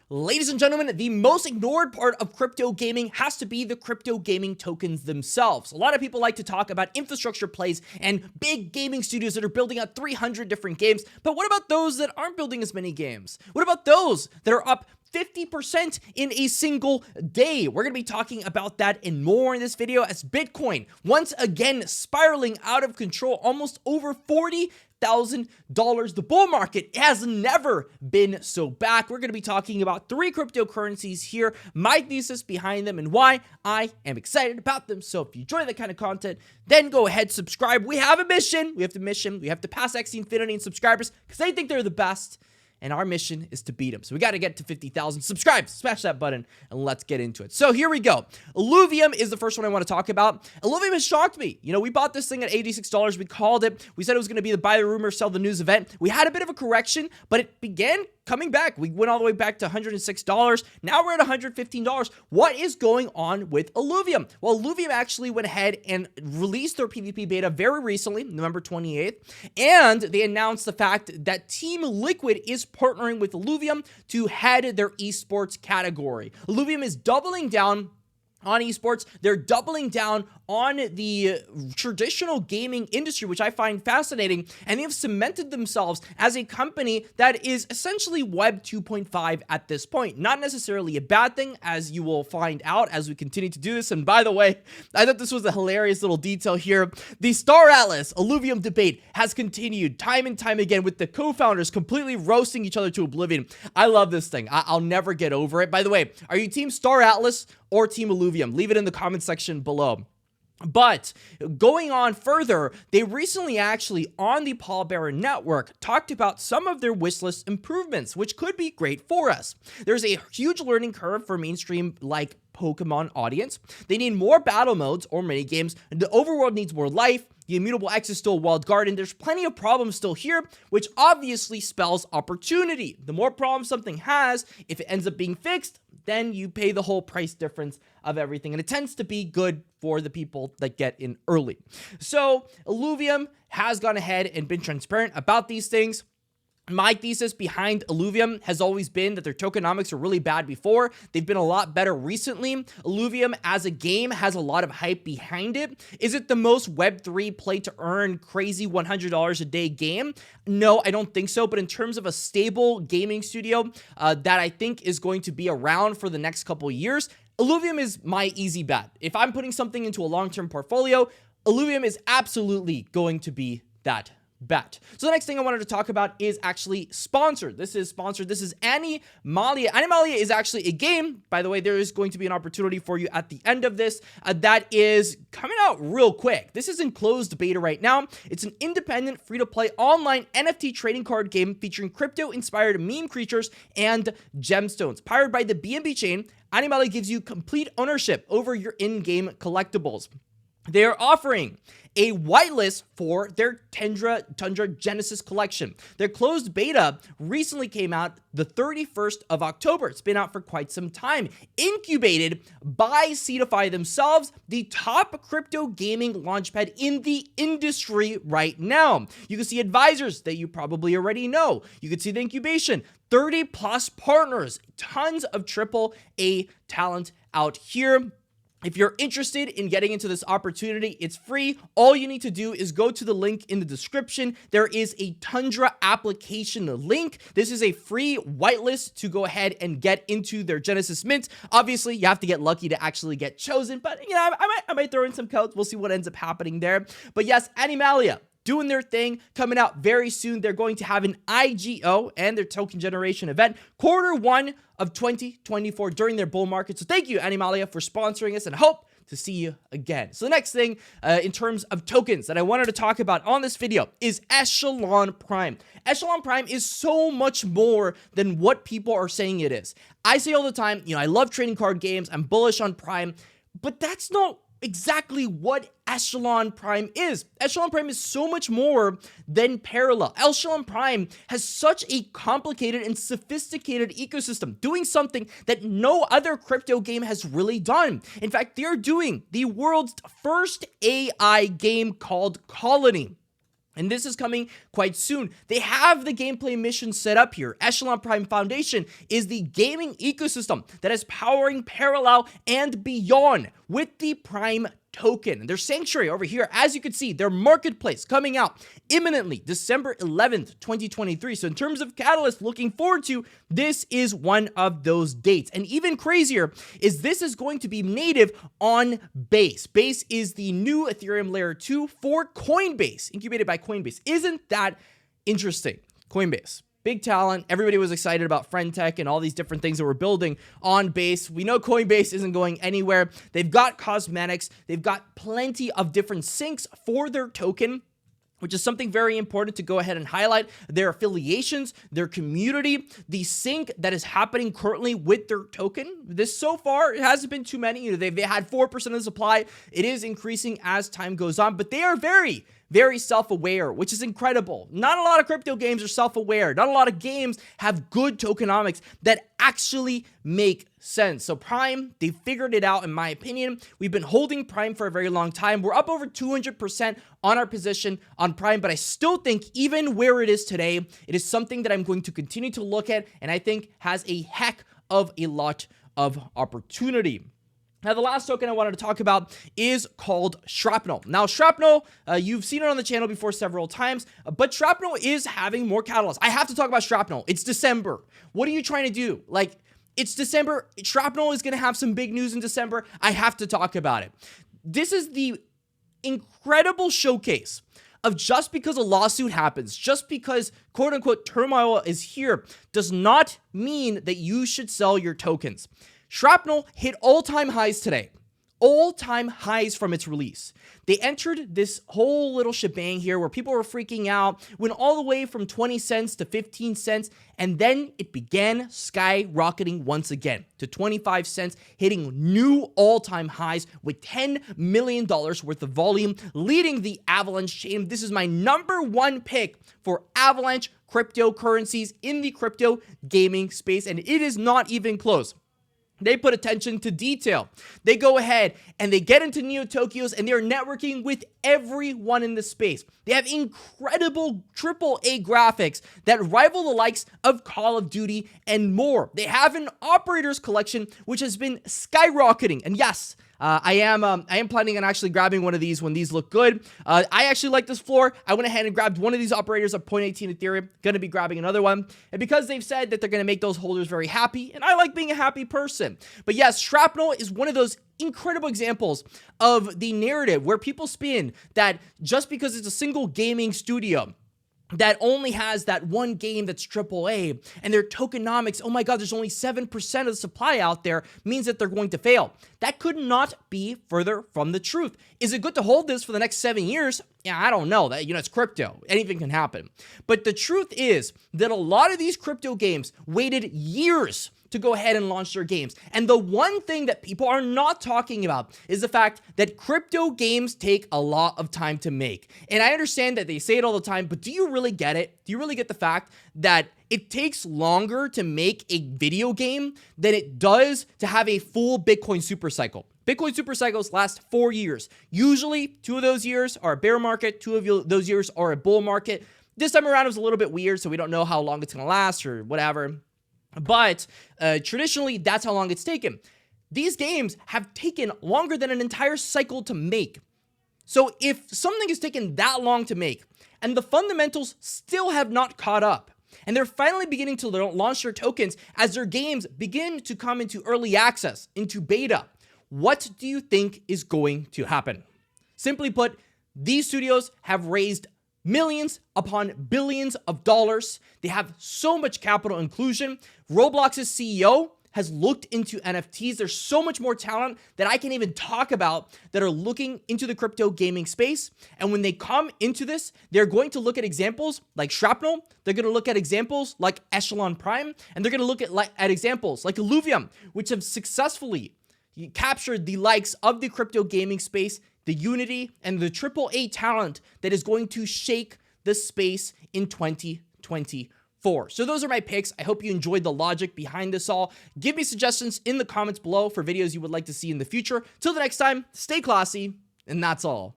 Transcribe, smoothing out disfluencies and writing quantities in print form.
Ladies and gentlemen, the most ignored part of crypto gaming has to be the crypto gaming tokens themselves. A lot of people like to talk about infrastructure plays and big gaming studios that are building out 300 different games, but what about those that aren't building as many games? What about those that are up 50% in a single day? We're going to be talking about that and more in this video, as Bitcoin once again spiraling out of control, almost over $40,000. The bull market has never been so back. We're going to be talking about 3 cryptocurrencies here, my thesis behind them, and why I am excited about them. So if you enjoy that kind of content, then go ahead, subscribe. We have a mission. We have to pass X Infinity in subscribers because they think they're the best. And our mission is to beat them. So we got to get to 50,000. Subscribe, smash that button, and let's get into it. So here we go. Illuvium is the first one I want to talk about. Illuvium has shocked me. You know, we bought this thing at $86. We called it. We said it was going to be the buy the rumor, sell the news event. We had a bit of a correction, but it began coming back. We went all the way back to $106. Now we're at $115. What is going on with Illuvium? Well, Illuvium actually went ahead and released their PvP beta very recently, November 28th, and they announced the fact that Team Liquid is partnering with Illuvium to head their esports category. Illuvium is doubling down on esports. They're doubling down on the traditional gaming industry, which I find fascinating, and they have cemented themselves as a company that is essentially Web 2.5 at this point. Not necessarily a bad thing, as you will find out as we continue to do this. And by the way, I thought this was a hilarious little detail here. The Star Atlas Illuvium debate has continued time and time again, with the co-founders completely roasting each other to oblivion. I love this thing. I'll never get over it. By the way, are you Team Star Atlas or Team Illuvium? Leave it in the comment section below. But going on further, they recently actually on the Paul Barron Network talked about some of their wishlist improvements, which could be great for us. There's a huge learning curve for mainstream like Pokemon audience. They need more battle modes or mini games. The overworld needs more life. The Immutable X is still walled garden. There's plenty of problems still here, which obviously spells opportunity. The more problems something has, if it ends up being fixed, then you pay the whole price difference of everything. And it tends to be good for the people that get in early. So Illuvium has gone ahead and been transparent about these things. My thesis behind Illuvium has always been that their tokenomics were really bad before. They've been a lot better recently. Illuvium as a game has a lot of hype behind it. Is it the most Web3 play to earn crazy $100 a day game? No, I don't think so. But in terms of a stable gaming studio that I think is going to be around for the next couple of years, Illuvium is my easy bet. If I'm putting something into a long-term portfolio, Illuvium is absolutely going to be that bet. So the next thing I wanted to talk about is actually sponsored. This is sponsored. This is Animalia. Animalia is actually a game. By the way, there is going to be an opportunity for you at the end of this that is coming out real quick. This is in closed beta right now. It's an independent, free-to-play online NFT trading card game featuring crypto-inspired meme creatures and gemstones. Powered by the BNB chain, Animalia gives you complete ownership over your in-game collectibles. They are offering a whitelist for their Tundra Genesis collection. Their closed beta recently came out the 31st of October. It's been out for quite some time. Incubated by Seedify themselves, the top crypto gaming launchpad in the industry right now. You can see advisors that you probably already know. You can see the incubation, 30 plus partners, tons of AAA talent out here. If you're interested in getting into this opportunity, it's free. All you need to do is go to the link in the description. There is a Tundra application link. This is a free whitelist to go ahead and get into their Genesis mint. Obviously, you have to get lucky to actually get chosen, but you know, I might throw in some codes. We'll see what ends up happening there. But yes, Animalia doing their thing, coming out very soon. They're going to have an IGO and their token generation event Q1 of 2024 during their bull market. So thank you, Animalia, for sponsoring us, and I hope to see you again. So the next thing in terms of tokens that I wanted to talk about on this video is Echelon Prime. Echelon Prime is so much more than what people are saying it is. I say all the time, you know, I love trading card games. I'm bullish on Prime, but that's not exactly what Echelon Prime is. Echelon Prime is so much more than parallel. Echelon Prime has such a complicated and sophisticated ecosystem, doing something that no other crypto game has really done. In fact, they're doing the world's first AI game called Colony. And this is coming quite soon. They have the gameplay mission set up here. Echelon Prime Foundation is the gaming ecosystem that is powering Parallel and beyond with the Prime token. Their sanctuary over here, as you can see, their marketplace coming out imminently, December 11th, 2023. So in terms of catalyst looking forward to, this is one of those dates. And even crazier is this is going to be native on Base. Base is the new Ethereum layer 2 for Coinbase, incubated by Coinbase. Isn't that interesting? Coinbase. Big talent. Everybody was excited about FriendTech and all these different things that we're building on Base. We know Coinbase isn't going anywhere. They've got cosmetics. They've got plenty of different syncs for their token, which is something very important to go ahead and highlight. Their affiliations, their community, the sync that is happening currently with their token. This so far, it hasn't been too many. They've had 4% of the supply. It is increasing as time goes on, but they are very self-aware, which is incredible. Not a lot of crypto games are self-aware. Not a lot of games have good tokenomics that actually make sense. So Prime, they figured it out in my opinion. We've been holding Prime for a very long time. We're up over 200% on our position on Prime, but I still think even where it is today, it is something that I'm going to continue to look at and I think has a heck of a lot of opportunity. Now, the last token I wanted to talk about is called Shrapnel. Now, Shrapnel, you've seen it on the channel before several times, but Shrapnel is having more catalysts. I have to talk about Shrapnel. It's December. What are you trying to do? Like, it's December. Shrapnel is going to have some big news in December. I have to talk about it. This is the incredible showcase of just because a lawsuit happens, just because quote-unquote turmoil is here, does not mean that you should sell your tokens. Shrapnel hit all-time highs today. All-time highs from its release. They entered this whole little shebang here where people were freaking out, went all the way from 20 cents to 15 cents, and then it began skyrocketing once again to 25 cents, hitting new all-time highs with $10 million worth of volume, leading the Avalanche chain. This is my #1 pick for Avalanche cryptocurrencies in the crypto gaming space, and it is not even close. They put attention to detail. They go ahead and they get into Neo Tokyos and they're networking with everyone in the space. They have incredible AAA graphics that rival the likes of Call of Duty and more. They have an operators collection which has been skyrocketing. And yes, I am planning on actually grabbing one of these when these look good. I actually like this floor. I went ahead and grabbed one of these operators of 0.18 Ethereum. Gonna be grabbing another one. And because they've said that they're gonna make those holders very happy, and I like being a happy person. But yes, Shrapnel is one of those incredible examples of the narrative where people spin that just because it's a single gaming studio that only has that one game that's AAA and their tokenomics, oh my god, there's only 7% of the supply out there, means that they're going to fail. That could not be further from the truth. Is it good to hold this for the next 7 years? Yeah, I don't know. That, it's crypto. Anything can happen. But the truth is that a lot of these crypto games waited years to go ahead and launch their games. And the one thing that people are not talking about is the fact that crypto games take a lot of time to make. And I understand that they say it all the time, but do you really get it? Do you really get the fact that it takes longer to make a video game than it does to have a full Bitcoin super cycle? Bitcoin super cycles last 4 years. Usually, 2 of those years are a bear market, 2 of those years are a bull market. This time around it was a little bit weird, so we don't know how long it's going to last or whatever. But traditionally, that's how long it's taken. These games have taken longer than an entire cycle to make. So if something is taken that long to make, and the fundamentals still have not caught up, and they're finally beginning to launch their tokens as their games begin to come into early access, into beta, what do you think is going to happen? Simply put, these studios have raised millions upon billions of dollars. They have so much capital inclusion. Roblox's CEO has looked into NFTs. There's so much more talent that I can't even talk about that are looking into the crypto gaming space. And when they come into this, they're going to look at examples like Shrapnel. They're going to look at examples like Echelon Prime. And they're going to look at examples like Illuvium, which have successfully captured the likes of the crypto gaming space, the Unity, and the AAA talent that is going to shake the space in 2024. So those are my picks. I hope you enjoyed the logic behind this all. Give me suggestions in the comments below for videos you would like to see in the future. Till the next time, stay classy, and that's all.